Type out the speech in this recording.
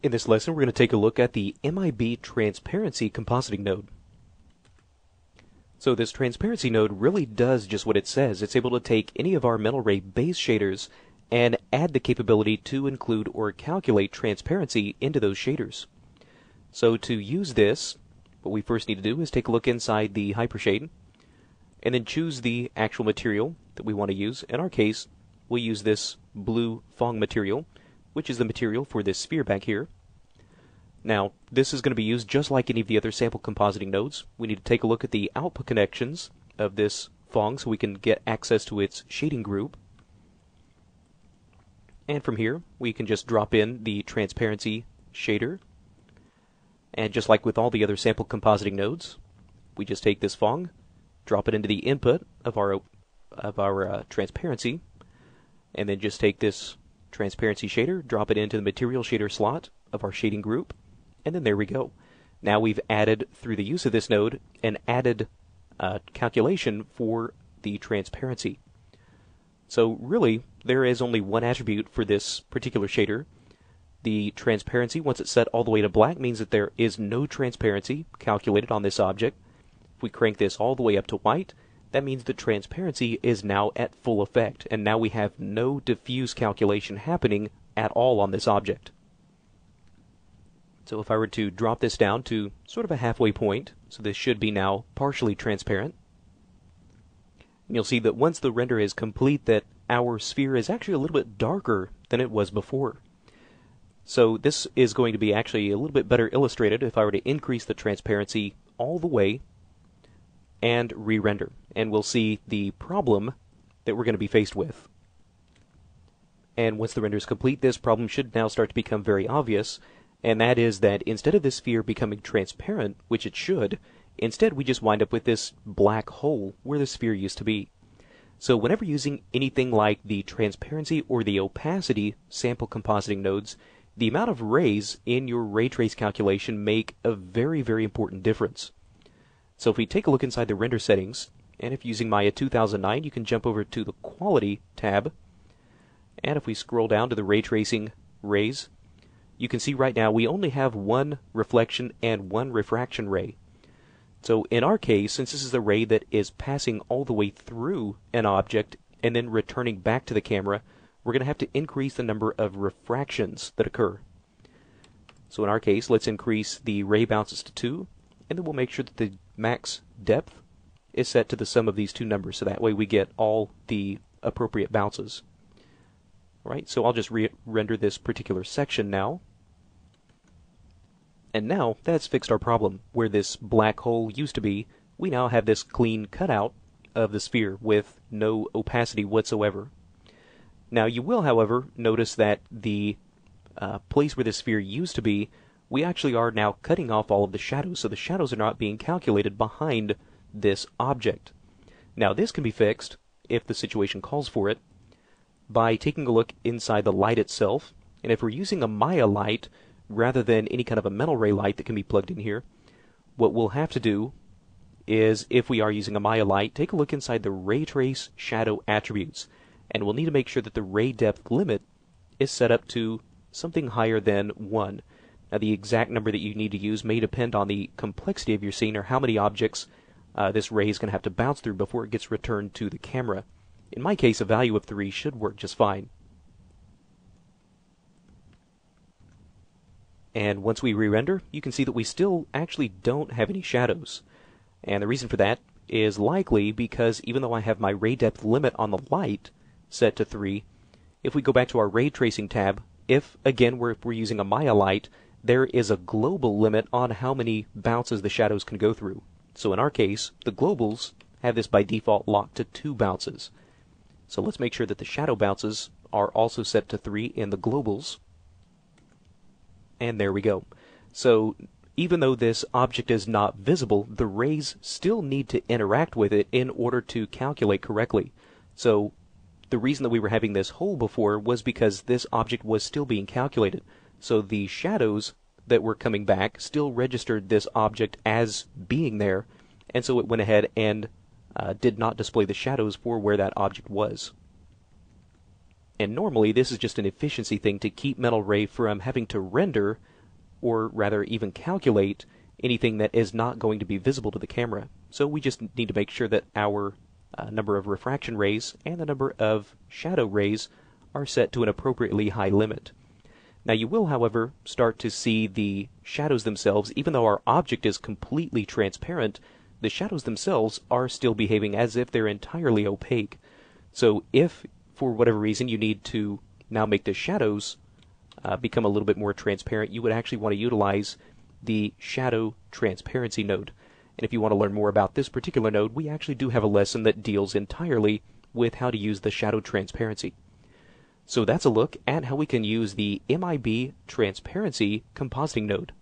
In this lesson, we're going to take a look at the MIB Transparency Compositing node. So this transparency node really does just what it says. It's able to take any of our mental ray base shaders and add the capability to include or calculate transparency into those shaders. So to use this, what we first need to do is take a look inside the Hypershade and then choose the actual material that we want to use. In our case, we'll use this blue Phong material, which is the material for this sphere back here. Now, this is going to be used just like any of the other sample compositing nodes. We need to take a look at the output connections of this Phong so we can get access to its shading group. And from here, we can just drop in the transparency shader. And just like with all the other sample compositing nodes, we just take this Phong, drop it into the input of our transparency, and then just take this transparency shader, drop it into the material shader slot of our shading group, and then there we go. Now we've added, through the use of this node, an added calculation for the transparency. So really, there is only one attribute for this particular shader. The transparency, once it's set all the way to black, means that there is no transparency calculated on this object. If we crank this all the way up to white, that means the transparency is now at full effect, and now we have no diffuse calculation happening at all on this object. So if I were to drop this down to sort of a halfway point, so this should be now partially transparent, you'll see that once the render is complete that our sphere is actually a little bit darker than it was before. So this is going to be actually a little bit better illustrated if I were to increase the transparency all the way and re-render. And we'll see the problem that we're going to be faced with. And once the render is complete, this problem should now start to become very obvious, and that is that instead of this sphere becoming transparent, which it should, instead we just wind up with this black hole where the sphere used to be. So whenever using anything like the transparency or the opacity sample compositing nodes, the amount of rays in your ray trace calculation make a very, very important difference. So if we take a look inside the render settings, and if using Maya 2009, you can jump over to the Quality tab, and if we scroll down to the Ray Tracing rays, you can see right now we only have one reflection and one refraction ray. So in our case, since this is a ray that is passing all the way through an object and then returning back to the camera, we're going to have to increase the number of refractions that occur. So in our case, let's increase the ray bounces to 2, and then we'll make sure that the max depth is set to the sum of these two numbers, so that way we get all the appropriate bounces. All right, so I'll just render this particular section now. And now that's fixed our problem. Where this black hole used to be, we now have this clean cutout of the sphere with no opacity whatsoever. Now you will, however, notice that the place where the sphere used to be, we actually are now cutting off all of the shadows, so the shadows are not being calculated behind this object. Now this can be fixed, if the situation calls for it, by taking a look inside the light itself, and if we're using a Maya light rather than any kind of a mental ray light that can be plugged in here, what we'll have to do is, if we are using a Maya light, take a look inside the ray trace shadow attributes, and we'll need to make sure that the ray depth limit is set up to something higher than 1. Now the exact number that you need to use may depend on the complexity of your scene or how many objects this ray is going to have to bounce through before it gets returned to the camera. In my case, a value of 3 should work just fine. And once we re-render, you can see that we still actually don't have any shadows. And the reason for that is likely because even though I have my ray depth limit on the light set to 3, if we go back to our ray tracing tab, if we're using a Maya light, there is a global limit on how many bounces the shadows can go through. So in our case, the globals have this by default locked to 2 bounces. So let's make sure that the shadow bounces are also set to 3 in the globals. And there we go. So even though this object is not visible, the rays still need to interact with it in order to calculate correctly. So the reason that we were having this hole before was because this object was still being calculated. So the shadows that were coming back still registered this object as being there, and so it went ahead and did not display the shadows for where that object was. And normally this is just an efficiency thing to keep Mental Ray from having to render, or rather even calculate, anything that is not going to be visible to the camera. So we just need to make sure that our number of refraction rays and the number of shadow rays are set to an appropriately high limit. Now you will, however, start to see the shadows themselves. Even though our object is completely transparent, the shadows themselves are still behaving as if they're entirely opaque. So if, for whatever reason, you need to now make the shadows become a little bit more transparent, you would actually want to utilize the Shadow Transparency node. And if you want to learn more about this particular node, we actually do have a lesson that deals entirely with how to use the Shadow Transparency. So that's a look at how we can use the MIB Transparency compositing node.